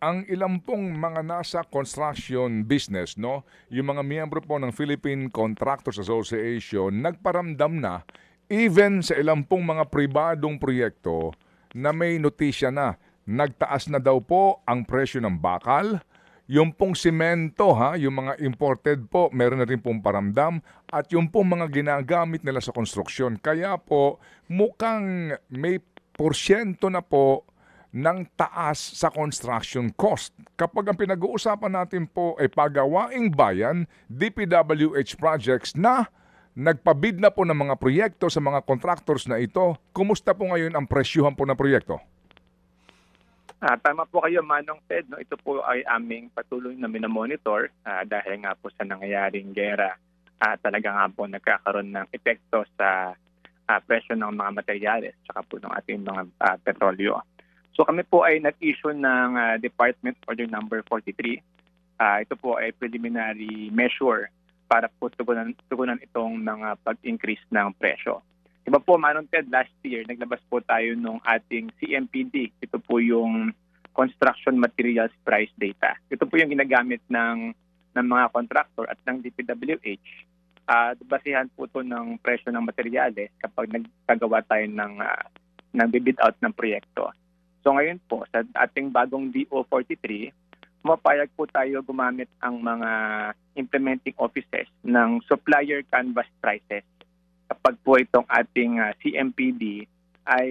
ang ilang pong mga nasa construction business, no, yung mga miyembro po ng Philippine Contractors Association, nagparamdam na even sa ilang pong mga pribadong proyekto na may notisya na nagtaas na daw po ang presyo ng bakal, yung pong simento, yung mga imported po, meron na rin pong paramdam, at yung pong mga ginagamit nila sa konstruksyon. Kaya po, mukhang may porsyento na po ng taas sa construction cost. Kapag ang pinag-uusapan natin po ay pagawaing bayan, DPWH projects na nagpabid na po ng mga proyekto sa mga contractors na ito, kumusta po ngayon ang presyuhan po ng proyekto? Tama po kayo, Manong Ted. No? Ito po ay aming patuloy na minamonitor dahil nga po sa nangyayaring gera. Talaga nga po nagkakaroon ng epekto sa presyo ng mga materyales tsaka po ng ating mga petrolyo. So kami po ay nag-issue ng Department Order Number 43. Ito po ay preliminary measure para po tugunan itong mga pag-increase ng presyo. Diba po, Manong Ted, last year, naglabas po tayo ng ating CMPD. Ito po yung Construction Materials Price Data. Ito po yung ginagamit ng mga contractor at ng DPWH. Basihan po ito ng presyo ng materyales kapag nagkagawa tayo ng bid out ng proyekto. So ngayon po, sa ating bagong DO43, mapayag po tayo gumamit ang mga implementing offices ng supplier canvas prices kapag po itong ating CMPD ay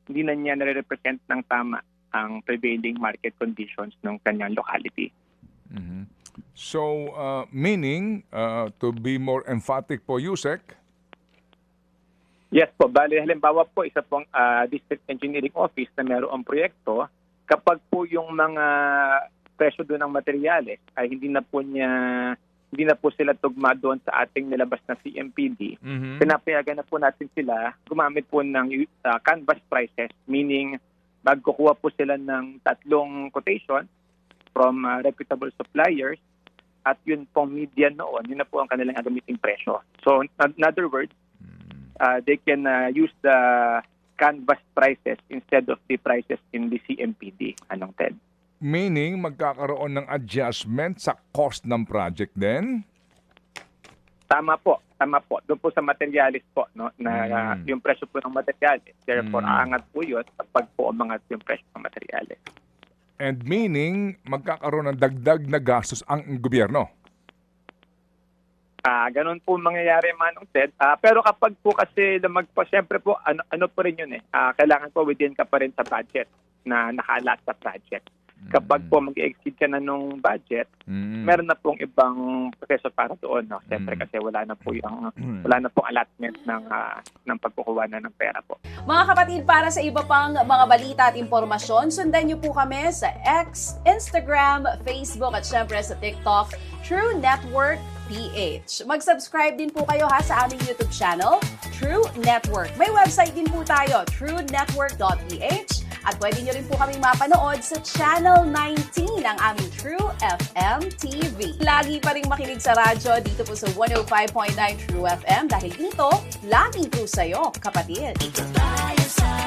hindi na niya nare-represent ng tama ang prevailing market conditions ng kanyang locality. Mm-hmm. So, meaning, to be more emphatic po, Yusek? Yes po. Bali, halimbawa po, isa pong District Engineering Office na mayroong proyekto, kapag po yung mga presyo doon ng materyales ay hindi na po sila tugma doon sa ating nilabas na CMPD, pinapayagan na po natin sila gumamit po ng canvas prices, meaning magkukuha po sila ng 3 quotation from reputable suppliers at yun pong median noon, yun na po ang kanilang gagamiting presyo. So in other words, they can use the canvas prices instead of the prices in the CMPD. Anong Ted? Meaning, magkakaroon ng adjustment sa cost ng project din? Tama po. Doon po sa materialis po, no, na yung presyo po ng materialis. Therefore, aangat po yun kapag po umangat yung presyo ng materialis. And meaning, magkakaroon ng dagdag na gastos ang gobyerno? Ganun po mangyayari, Manong Ted. Pero kapag po kasi siyempre po, ano po rin yun kailangan po within ka pa rin sa budget na nakaalat sa project. Kapag po mag-exceed ka na nung budget, meron na pong ibang proseso para doon, no? Siyempre kasi wala na pong allotment ng pagkukuha na ng pera po. Mga kapatid, para sa iba pang mga balita at impormasyon, sundan niyo po kami sa X, Instagram, Facebook at syempre sa TikTok, True Network PH. Mag-subscribe din po kayo sa aming YouTube channel, True Network. May website din po tayo, truenetwork.ph. At pwede nyo rin po kaming mapanood sa Channel 19 ng aming True FM TV. Lagi pa rin makinig sa radyo dito po sa 105.9 True FM dahil dito, laging true sa'yo, kapatid. Ito tayo sa